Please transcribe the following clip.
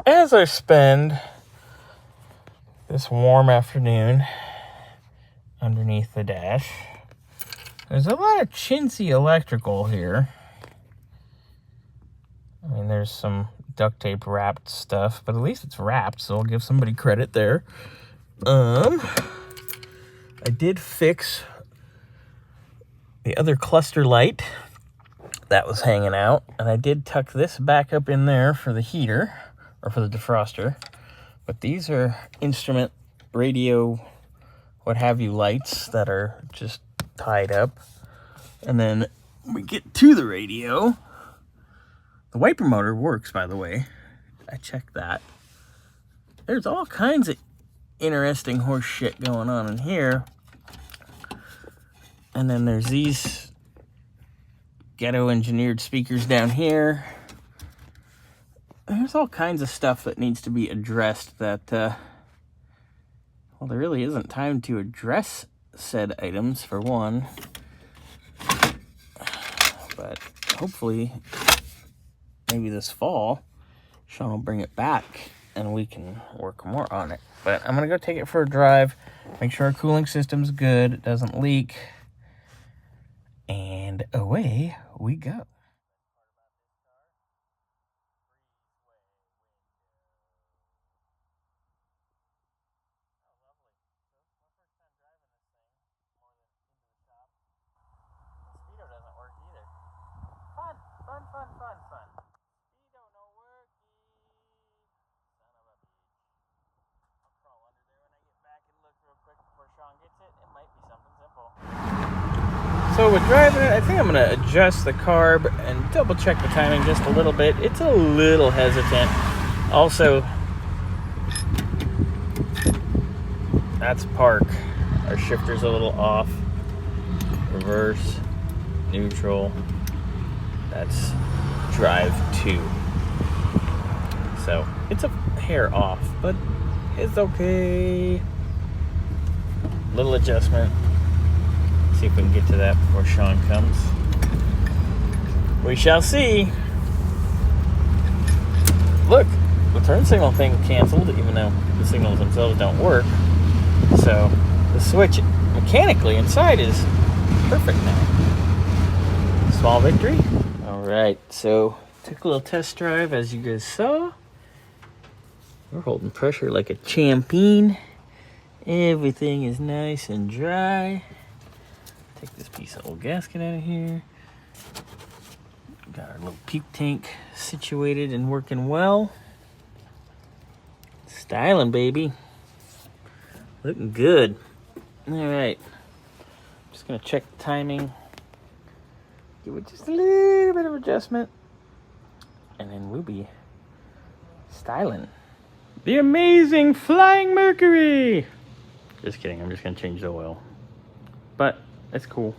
as I spend this warm afternoon underneath the dash, there's a lot of chintzy electrical here. I mean, there's some duct tape wrapped stuff, but at least it's wrapped, so I'll give somebody credit there. I did fix the other cluster light that was hanging out, and I did tuck this back up in there for the heater, or for the defroster. But these are instrument, radio, what have you lights that are just tied up. And then we get to the radio. The wiper motor works, by the way. I checked that. There's all kinds of interesting horse shit going on in here. And then there's these ghetto engineered speakers down here. There's all kinds of stuff that needs to be addressed that, well, there really isn't time to address said items, for one. But hopefully, maybe this fall, Shawn will bring it back and we can work more on it. But I'm going to go take it for a drive, make sure our cooling system's good, it doesn't leak. And away we go. Fun. Speedo no worky. Son of a bitch. I'll crawl under there when I get back and look real quick before Shawn gets it. It might be something simple. So with driving it, I think I'm going to adjust the carb and double check the timing just a little bit. It's a little hesitant. Also, that's park. Our shifter's a little off. Reverse, neutral. That's drive 2. So it's a hair off, but it's okay. Little adjustment. See if we can get to that before Shawn comes. We shall see. Look, the turn signal thing canceled, even though the signals themselves don't work. So the switch mechanically inside is perfect now. Small victory. Alright, so took a little test drive, as you guys saw. We're holding pressure like a champion. Everything is nice and dry. Take this piece of old gasket out of here. Got our little puke tank situated and working well. Styling, baby. Looking good. Alright. Just gonna check the timing. Give it just a little bit of adjustment. And then we'll be styling. The amazing flying Mercury! Just kidding, I'm just gonna change the oil. But it's cool.